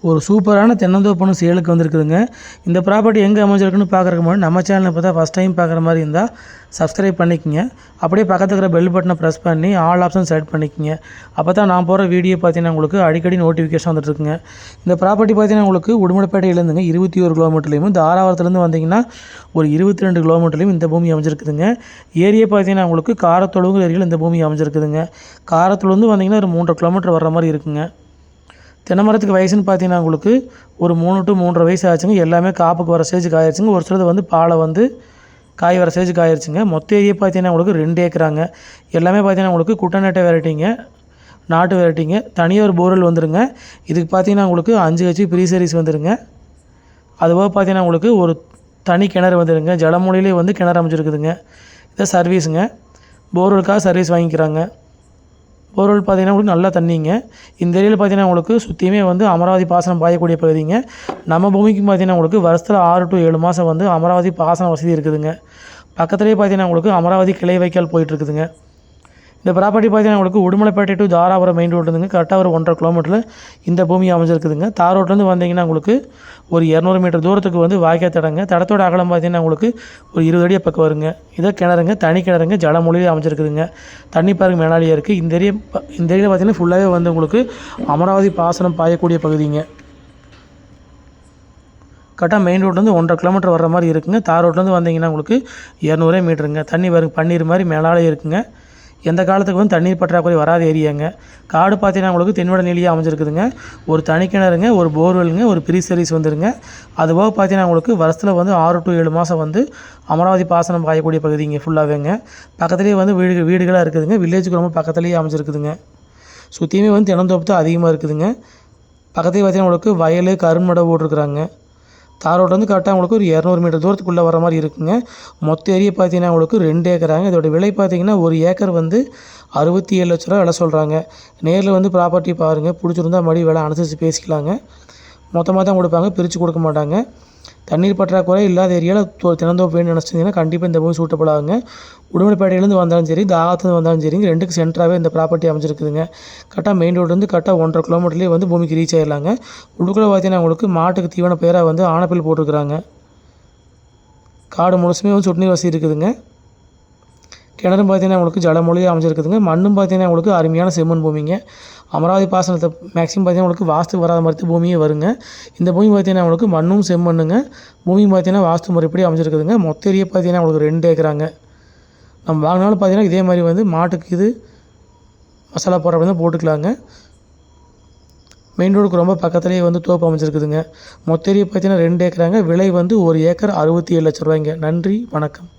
ஒரு சூப்பரான தென்னந்தோப்பு சேலுக்கு வந்திருக்குதுங்க. இந்த ப்ராப்பர்ட்டி எங்கே அமைஞ்சிருக்குன்னு பார்க்குறதுக்கு முன்னாடி நம்ம சேனலை இப்போ தான் ஃபஸ்ட் டைம் பார்க்குற மாதிரி இருந்தால் சப்ஸ்கிரைப் பண்ணிக்கோங்க. அப்படியே பக்கத்தில் இருக்கிற பெல் பட்டனை ப்ரெஸ் பண்ணி ஆல் ஆப்ஷன் செலக்ட் பண்ணிக்கோங்க. அப்போ தான் நான் போகிற வீடியோ பார்த்தீங்கன்னா உங்களுக்கு அடிக்கடி நோட்டிஃபிகேஷன் வந்துட்டுருக்குங்க. இந்த ப்ராப்பர்ட்டி பார்த்தீங்கன்னா உங்களுக்கு உடுமலைப்பேட்டையிலேருந்துங்க 21 கிலோமீட்டர்லையும், தாராபுரத்துலேருந்து வந்தீங்கன்னா ஒரு 22 கிலோமீட்டர்லையும் இந்த பூமி அமைஞ்சிருக்குதுங்க. ஏரியா பார்த்தீங்கன்னா உங்களுக்கு காரத்தொழுவுங்கிற ஏரியாவில் இந்த பூமி அமைஞ்சிருக்குதுங்க. காரத்தொழுந்து வந்தீங்கன்னா ஒரு 3 கிலோமீட்டர் வர்ற மாதிரி இருக்குங்க. தென்னை மரத்துக்கு வயசுன்னு பார்த்தீங்கன்னா உங்களுக்கு ஒரு 3 to 3.5 வயசு ஆச்சுங்க. எல்லாமே காப்புக்கு வர ஸ்டேஜுக்கு ஆயிடுச்சுங்க. ஒரு சிலது வந்து பாலை வந்து காய் வர ஸ்டேஜுக்கு ஆயிடுச்சுங்க. மொத்த ஏரியா பார்த்தீங்கன்னா உங்களுக்கு 2 ஏக்கராங்க. எல்லாமே பார்த்தீங்கன்னா உங்களுக்கு குட்டநாட்டை வெரைட்டிங்க, நாட்டு வெரைட்டிங்க. தனியாக ஒரு போர்வெல் வந்துருங்க. இதுக்கு பார்த்தீங்கன்னா உங்களுக்கு 5 ஹெச்பி ப்ரீ சர்வீஸ் வந்துருங்க. அதுபோக பார்த்தீங்கன்னா உங்களுக்கு ஒரு தனி கிணறு வந்துடுங்க. ஜலமூலையிலே வந்து கிணறு அமைச்சிருக்குதுங்க. இதை சர்வீஸுங்க. போர்வெலுக்காக சர்வீஸ் வாங்கிக்கிறாங்க. போர்வெல் பார்த்தீங்கன்னா உங்களுக்கு நல்லா தண்ணிங்க. இந்த ஏரியாவில் பார்த்தீங்கன்னா உங்களுக்கு சுற்றியுமே வந்து அமராவதி பாசனம் பாயக்கூடிய பகுதிங்க. நம்ம பூமிக்கு பார்த்தீங்கன்னா உங்களுக்கு வருஷத்தில் 6 to 7 மாதம் வந்து அமராவதி பாசன வசதி இருக்குதுங்க. பக்கத்துலேயே பார்த்தீங்கன்னா உங்களுக்கு அமராவதி கிளை வைக்கால் போயிட்டுருக்குதுங்க. இந்த ப்ராப்பர்ட்டி பார்த்தீங்கன்னா உங்களுக்கு Udumalaipettai to Dharapuram main road இருந்துங்க கரெக்டாக ஒரு 1.5 கிலோமீட்டரில் இந்த பூமி அமைஞ்சிருக்குதுங்க. தார் ரோட்லேருந்து வந்தீங்கன்னா உங்களுக்கு ஒரு 200 மீட்டர் தூரத்துக்கு வந்து வாய்க்கால் தடங்க. தடத்தோட அகலம் பார்த்தீங்கன்னா உங்களுக்கு ஒரு 20 அடி பக்கம் வருங்க. இதை கிணறுங்க, தனி கிணறுங்க, ஜலமொழியில் அமைஞ்சிருக்குதுங்க. தண்ணி பாருங்க மேலாளியாக இருக்குது. இந்த ஏரியாவில் பார்த்தீங்கன்னா ஃபுல்லாகவே வந்து உங்களுக்கு அமராவதி பாசனம் பாயக்கூடிய பகுதிங்க. கரெக்டாக மெயின் ரோட்லேருந்து 1.5 கிலோமீட்டர் வர்ற மாதிரி இருக்குங்க. தார் ரோட்லேருந்து வந்தீங்கன்னா உங்களுக்கு 200 மீட்டருங்க. தண்ணி வருங்க, பன்னீர் மாதிரி மேலாலே இருக்குங்க. எந்த காலத்துக்கு வந்து தண்ணீர் பற்றாக்குறை வராத ஏரியாங்க. காடு பார்த்தீங்கன்னா உங்களுக்கு தென்வட நீலியாக அமைஞ்சிருக்குதுங்க. ஒரு தனி கிணறுங்க, ஒரு போர்வெல்லுங்க, ஒரு ப்ரீ சர்வீஸ் வந்துருங்க. அதுபோக பார்த்தீங்கன்னா உங்களுக்கு வருஷத்தில் வந்து 6 to 7 மாதம் வந்து அமராவதி பாசனம் பாயக்கூடிய பகுதிங்க ஃபுல்லாகவேங்க. பக்கத்துலேயே வந்து வீடுகளாக இருக்குதுங்க. வில்லேஜுக்கு ரொம்ப பக்கத்துலேயே அமைஞ்சிருக்குதுங்க. சுற்றியுமே வந்து தென்னந்தோப்பு தான் அதிகமாக இருக்குதுங்க. பக்கத்துலேயே பார்த்தீங்கன்னா உங்களுக்கு வயல், கரும்படை போட்டிருக்குறாங்க. தார் ரோட்ல வந்து கரெக்டாக உங்களுக்கு ஒரு 200 மீட்டர் தூரத்துக்குள்ளே வர மாதிரி இருக்குங்க. மொத்த ஏரியா பார்த்தீங்கன்னா உங்களுக்கு 2 ஏக்கராங்க. இதோட விலை பார்த்தீங்கன்னா ஒரு ஏக்கர் வந்து 67 லட்ச ரூபா விலை சொல்கிறாங்க. நேரில் வந்து ப்ராப்பர்ட்டி பாருங்கள், பிடிச்சிருந்தா மறுபடியும் விலை அனுசரித்து பேசிக்கலாங்க. மொத்தமாக தான் கொடுப்பாங்க, பிரித்து கொடுக்க மாட்டாங்க. தண்ணீர் பற்றாக்குறை இல்லாத ஏரியாவில் தினந்தோப்பு வேணும்னு நினச்சிங்கன்னா கண்டிப்பாக இந்த பூமி சூட்டபுள் ஆகுங்க. உடுமலைப்பேட்டையிலேருந்து வந்தாலும் சரி, தாகத்துலேருந்து வந்தாலும் சரிங்க, 2க்கு சென்டராகவே இந்த ப்ராப்பர்ட்டி அமைஞ்சிருக்குதுங்க. கரெக்டாக மெயின் ரோட்லேருந்து கரெக்டாக 1.5 கிலோமீட்டர்லேயே வந்து பூமிக்கு ரீச் ஆகிடலாங்க. உள்ளுக்குள்ளே பார்த்தீங்கன்னா உங்களுக்கு மாட்டுக்கு தீவன பயிராக வந்து ஆனப்பில் போட்டிருக்குறாங்க. காடு முழுசுமே வந்து சொட்டு நீர் வசதி இருக்குதுங்க. கிணறும் பார்த்தீங்கன்னா உங்களுக்கு ஜலமொழியாக அமைஞ்சிருக்குதுங்க. மண்ணும் பார்த்தீங்கன்னா உங்களுக்கு அருமையான செம்மண் பூமிங்க. அமராவதி பாசனத்தை மேக்ஸிமம் பார்த்தீங்கன்னா உங்களுக்கு வாஸ்து வராத மாதிரி பூமியே வருங்க. இந்த பூமி பார்த்தீங்கன்னா உங்களுக்கு மண்ணும் செம்மண்ணுங்க. பூமி பார்த்தீங்கன்னா வாஸ்து முறைப்படி அமைஞ்சிருக்குதுங்க. மொத்த ஏரியா பார்த்தீங்கன்னா உங்களுக்கு 2 ஏக்கராங்க. நம்ம வாங்கினாலும் பார்த்தீங்கன்னா இதே மாதிரி வந்து மாட்டுக்கு இது மசாலா போடுற அப்படி தான் போட்டுக்கலாங்க. மெயின் ரோடுக்கு ரொம்ப பக்கத்துலேயே வந்து தோப்பு அமைஞ்சிருக்குதுங்க. மொத்த ஏரியா பார்த்தீங்கன்னா 2 ஏக்கராங்க. விலை வந்து ஒரு ஏக்கர் 67 லட்ச ரூபாய்ங்க. நன்றி, வணக்கம்.